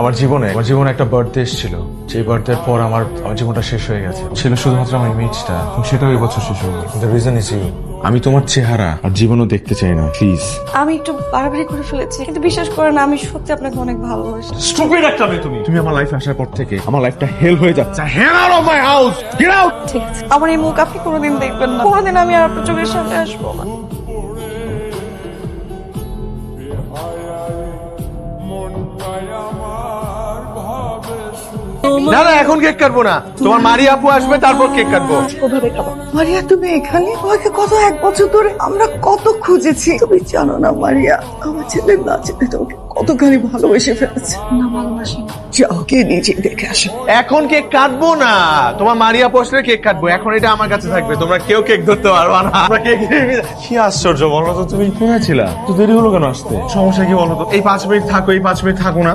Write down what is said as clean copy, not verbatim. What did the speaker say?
আমার জীবনে একটা বার্থডে এসেছিল, যে বার্থডের পর আমার জীবনটা শেষ হয়ে গেছে। ছিল শুধুমাত্র আমার ইমেজটা, সেটাও এই বছর শেষ হয়ে গেল। The reason is you. আমি তোমার চেহারা আর জীবনও দেখতে চাই না, প্লিজ। আমি একটু বাড়াবাড়ি করে ফেলেছি, কিন্তু বিশ্বাস করেন আমি সত্যি আপনাকে অনেক ভালোবাসি। স্টুপিড একটা মেয়ে তুমি। তুমি আমার লাইফে আসার পর থেকে আমার লাইফটা হেল হয়ে যাচ্ছে। Hell out of my house, get out. ঠিক আছে, আমার এই মুখ আপনি কোনোদিন দেখবেন না, কোনোদিন আমি আর আপনার চোখের সামনে আসবো না। না না, এখন কেক কাটবো না। তোমার মারি আপু আসবে, তারপর কেক কাটবো। ওভাবে খাবো। মারিয়া, তুমি এখানে? তোমাকে কত এক বছর ধরে আমরা কত খুঁজেছি। তুমি জানো না মারিয়া, আমার ছেলে না ছেলে তোমাকে কতখানি ভালোবেসে ফেলেছে। না, ভালোবাসি না। যাও গিয়ে নিজে দেখে আসো। এখন কেক কাটবো না, তোমার মারি আপু আসলে কেক কাটবো। এখন এটা আমার কাছে থাকবে, তোমরা কেউ কেক ধরতে পারবা না। আমরা কেক কি আশ্চর্য, বলো তো, তুমি কোথায় ছিলা? তো দেরি হলো কেন আসতে? সমস্যা কি বলো তো? এই 5 মিনিট থাকো, এই 5 মিনিট থাকো না।